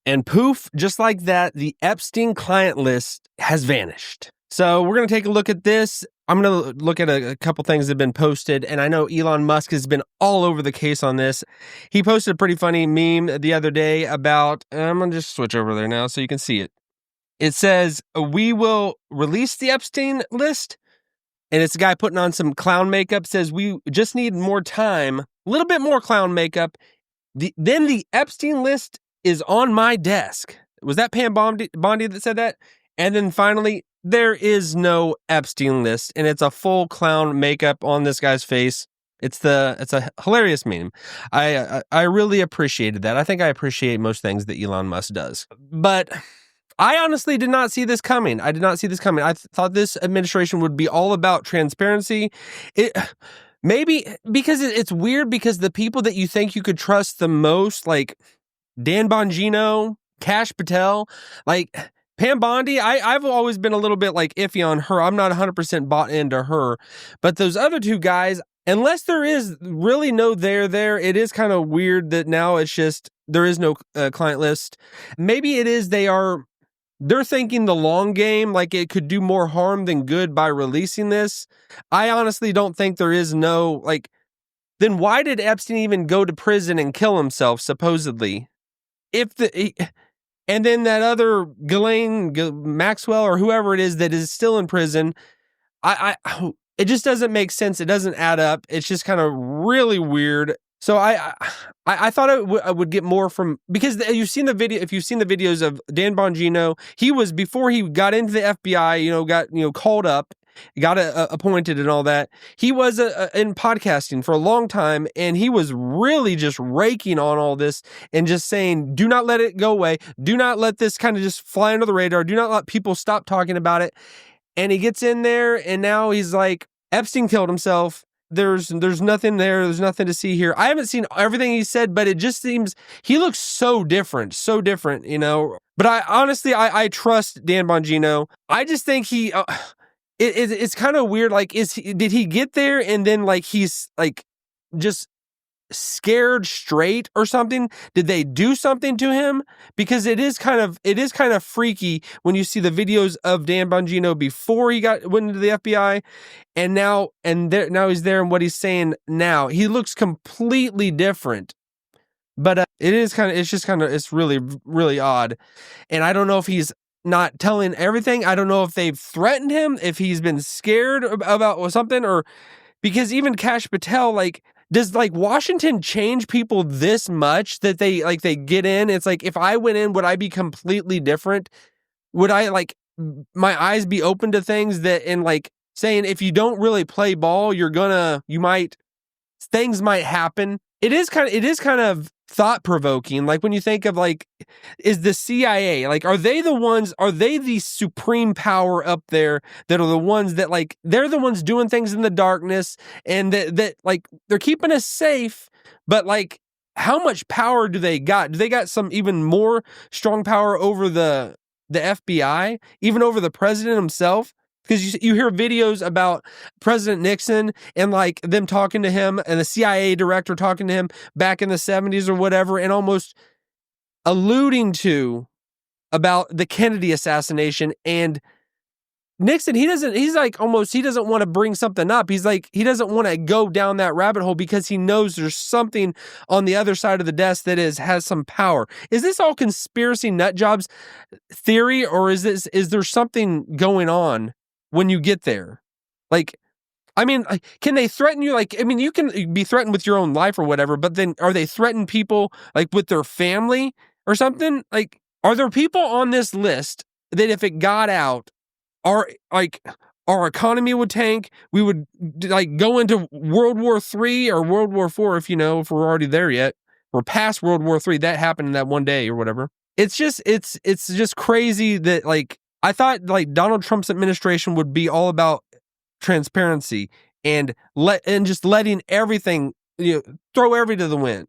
And poof, just like that, the Epstein client list has vanished. So we're going to take a look at this. I'm going to look at a couple things that have been posted, and I know Elon Musk has been all over the case on this. He posted a pretty funny meme the other day about, I'm going to just switch over there now so you can see it. It says, we will release the Epstein list, and it's a guy putting on some clown makeup, says we just need more time, a little bit more clown makeup. Then the Epstein list is on my desk. Was that Pam Bondi that said that? And then finally, there is no Epstein list, and it's a full clown makeup on this guy's face. It's a hilarious meme. I really appreciated that. I think I appreciate most things that Elon Musk does. But I honestly did not see this coming. I thought this administration would be all about transparency. Maybe because it's weird because the people that you think you could trust the most, like Dan Bongino, Kash Patel, like Pam Bondi, I've always been a little bit like iffy on her. I'm not 100% bought into her. But those other two guys, unless there is really no there, it is kind of weird that now it's just, there is no client list. Maybe it is they're thinking the long game, like it could do more harm than good by releasing this. I honestly don't think there is no, like, then why did Epstein even go to prison and kill himself, supposedly? And then that other Ghislaine Maxwell or whoever it is that is still in prison, it just doesn't make sense. It doesn't add up. It's just kind of really weird. So I thought I would get more from, because you've seen the video. If you've seen the videos of Dan Bongino, he was, before he got into the FBI, got called up, got appointed and all that. He was in podcasting for a long time, and he was really just raking on all this and just saying, do not let it go away. Do not let this kind of just fly under the radar. Do not let people stop talking about it. And he gets in there, and now he's like, Epstein killed himself. There's nothing there. There's nothing to see here. I haven't seen everything he said, but it just seems he looks so different, But I honestly trust Dan Bongino. I just think it's kind of weird. Like, did he get there and then like he's like just scared straight or something? Did they do something to him? Because it is kind of freaky when you see the videos of Dan Bongino before he went into the FBI, and now he's there, and what he's saying now, he looks completely different. But it's really, really odd, and I don't know if he's not telling everything. I don't know if they've threatened him, if he's been scared about something, or because even Kash Patel, like, does like Washington change people this much that they get in? It's like, if I went in, would I be completely different? Would I, like, my eyes be open to things that, and like saying, if you don't really play ball, things might happen. It is kind of thought provoking. Like, when you think of, like, is the CIA, like, are they the supreme power up there that are the ones that, like, they're the ones doing things in the darkness, and that like they're keeping us safe, but like, how much power do they got? Do they got some even more strong power over the FBI, even over the president himself? Because you hear videos about President Nixon and like them talking to him, and the CIA director talking to him back in the 70s or whatever, and almost alluding to about the Kennedy assassination. And Nixon, he doesn't want to bring something up. He's like, he doesn't want to go down that rabbit hole because he knows there's something on the other side of the desk that has some power. Is this all conspiracy nut jobs theory, or is there something going on when you get there? Like, I mean, can they threaten you? Like, I mean, you can be threatened with your own life or whatever, but then are they threatening people like with their family or something? Like, are there people on this list that if it got out, our economy would tank, we would like go into World War III or World War IV, if we're already there yet? We're past World War III. That happened in that one day or whatever. It's just crazy that, like, I thought like Donald Trump's administration would be all about transparency and just letting everything, throw everything to the wind,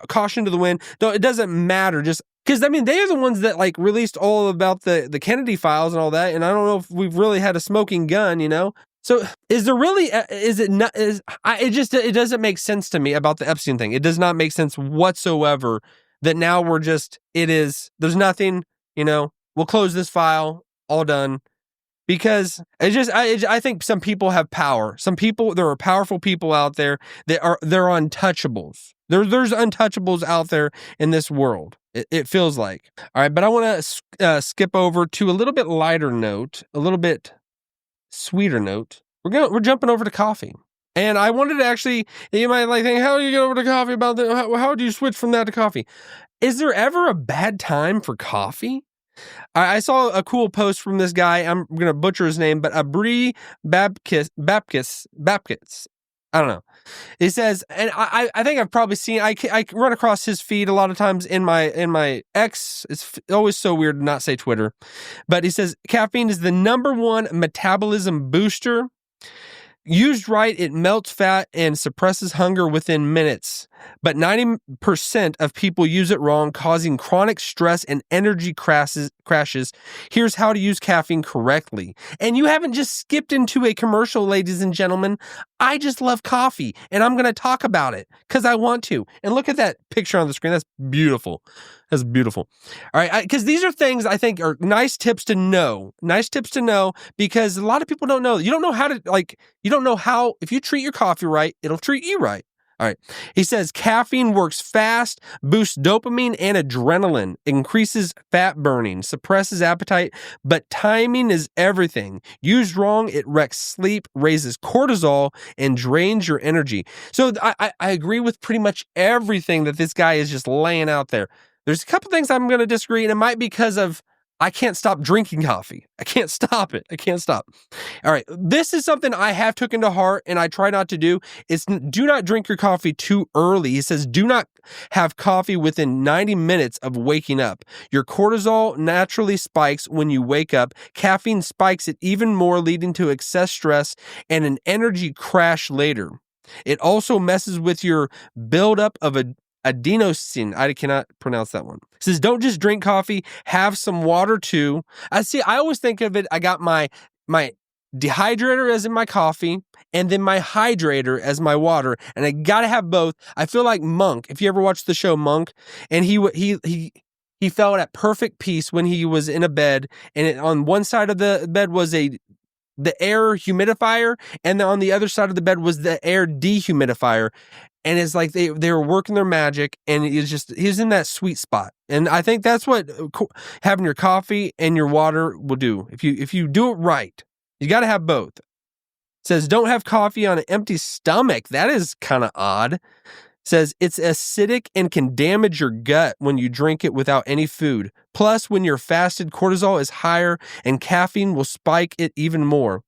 caution to the wind. It doesn't matter. Just because, I mean, they are the ones that like released all about the Kennedy files and all that. And I don't know if we've really had a smoking gun, So is there really, it doesn't make sense to me about the Epstein thing. It does not make sense whatsoever that now there's nothing, we'll close this file, all done. Because I think some people have power. There are powerful people out there they're untouchables. There's untouchables out there in this world. It feels like. All right, but I want to skip over to a little bit lighter note, a little bit sweeter note. We're jumping over to coffee. And I wanted to actually, you might think, how do you get over to coffee about that? How do you switch from that to coffee? Is there ever a bad time for coffee? I saw a cool post from this guy. I'm going to butcher his name, but Ábris Babicz. I don't know. He says, and I think I've probably seen, I run across his feed a lot of times in my X. It's always so weird to not say Twitter. But he says, caffeine is the #1 metabolism booster. Used right, it melts fat and suppresses hunger within minutes. But 90% of people use it wrong, causing chronic stress and energy crashes. Here's how to use caffeine correctly. And you haven't just skipped into a commercial, ladies and gentlemen. I just love coffee, and I'm going to talk about it because I want to. And look at that picture on the screen. That's beautiful. That's beautiful. All right, because these are things I think are nice tips to know. Nice tips to know because a lot of people don't know. You don't know how to, you don't know how, if you treat your coffee right, it'll treat you right. All right. He says caffeine works fast, boosts dopamine and adrenaline, increases fat burning, suppresses appetite, but timing is everything. Used wrong, it wrecks sleep, raises cortisol, and drains your energy. So I agree with pretty much everything that this guy is just laying out there. There's a couple things I'm going to disagree, and it might be because of I can't stop drinking coffee. I can't stop it. I can't stop. All right. This is something I have taken to heart and I try not to do. It's do not drink your coffee too early. He says, do not have coffee within 90 minutes of waking up. Your cortisol naturally spikes when you wake up. Caffeine spikes it even more, leading to excess stress and an energy crash later. It also messes with your buildup of adenosine. I cannot pronounce that one. It says, don't just drink coffee, have some water too. I always think of it, I got my dehydrator as in my coffee, and then my hydrator as my water, and I gotta have both. I feel like Monk, if you ever watched the show Monk, and he felt at perfect peace when he was in a bed, and on one side of the bed was the air humidifier, and on the other side of the bed was the air dehumidifier. And it's like they were working their magic, and he's in that sweet spot. And I think that's what having your coffee and your water will do. If you do it right, you got to have both. It says, don't have coffee on an empty stomach. That is kind of odd. It says it's acidic and can damage your gut when you drink it without any food. Plus, when you're fasted, cortisol is higher and caffeine will spike it even more.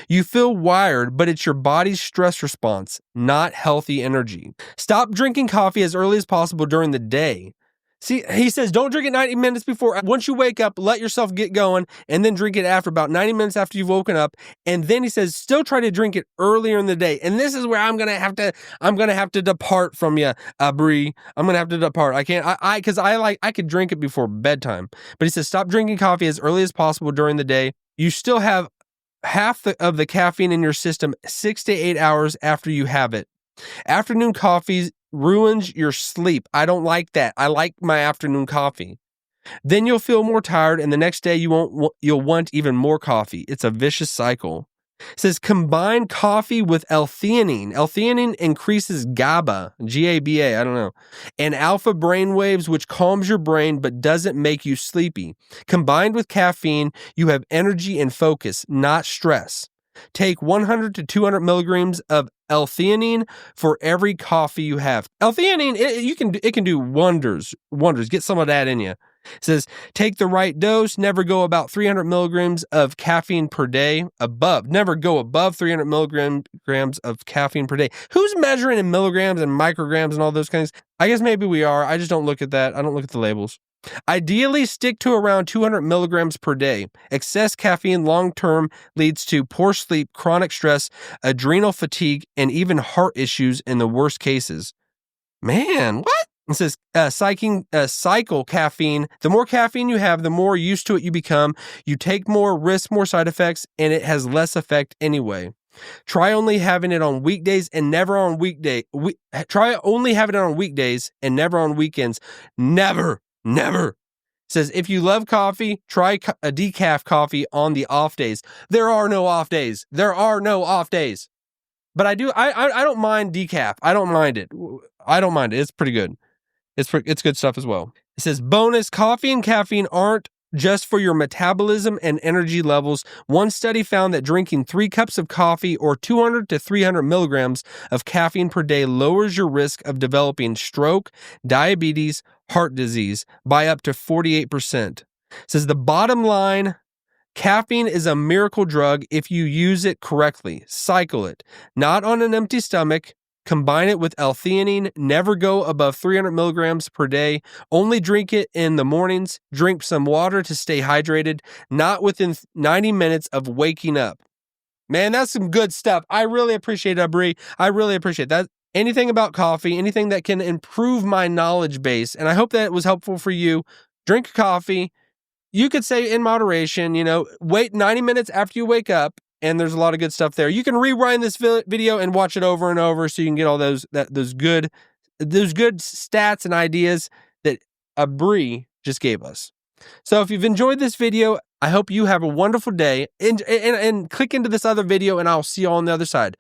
You feel wired, but it's your body's stress response, not healthy energy. Stop drinking coffee as early as possible during the day. See, he says don't drink it 90 minutes before. Once you wake up, let yourself get going, and then drink it after about 90 minutes after you've woken up. And then he says still try to drink it earlier in the day. And this is where I'm gonna have to depart from you, Ábris. I'm gonna have to depart. I can't. Because I could drink it before bedtime. But he says stop drinking coffee as early as possible during the day. You still have half of the caffeine in your system 6 to 8 hours after you have it. Afternoon coffee ruins your sleep. I don't like that. I like my afternoon coffee. Then you'll feel more tired, and the next day you'll want even more coffee. It's a vicious cycle. It says combine coffee with L-theanine. L-theanine increases GABA, G-A-B-A, I don't know, and alpha brain waves, which calms your brain but doesn't make you sleepy. Combined with caffeine, you have energy and focus, not stress. Take 100 to 200 milligrams of L-theanine for every coffee you have. L-theanine, it can do wonders. Get some of that in you. It says, take the right dose, never go about 300 milligrams of caffeine per day. Never go above 300 milligrams of caffeine per day. Who's measuring in milligrams and micrograms and all those kinds? I guess maybe we are. I just don't look at that. I don't look at the labels. Ideally, stick to around 200 milligrams per day. Excess caffeine long-term leads to poor sleep, chronic stress, adrenal fatigue, and even heart issues in the worst cases. Man, what? It says cycle caffeine. The more caffeine you have, the more used to it you become. You take more risks, more side effects, and it has less effect anyway. Try only having it on weekdays and never on try only having it on weekdays and never on weekends. Never. Says, if you love coffee, try a decaf coffee on the off days. There are no off days. But I don't mind decaf. I don't mind it. It's pretty good. It's good stuff as well. It says, bonus, coffee and caffeine aren't just for your metabolism and energy levels. One study found that drinking 3 cups of coffee or 200 to 300 milligrams of caffeine per day lowers your risk of developing stroke, diabetes, heart disease by up to 48%. It says the bottom line, caffeine is a miracle drug if you use it correctly. Cycle it, not on an empty stomach. Combine it with L-theanine. Never go above 300 milligrams per day. Only drink it in the mornings. Drink some water to stay hydrated. Not within 90 minutes of waking up. Man, that's some good stuff. I really appreciate it, Ábris. I really appreciate that. Anything about coffee, anything that can improve my knowledge base, and I hope that it was helpful for you. Drink coffee. You could say in moderation, wait 90 minutes after you wake up. And there's a lot of good stuff there. You can rewind this video and watch it over and over so you can get all those good stats and ideas that Ábris just gave us. So if you've enjoyed this video, I hope you have a wonderful day. And click into this other video, and I'll see you on the other side.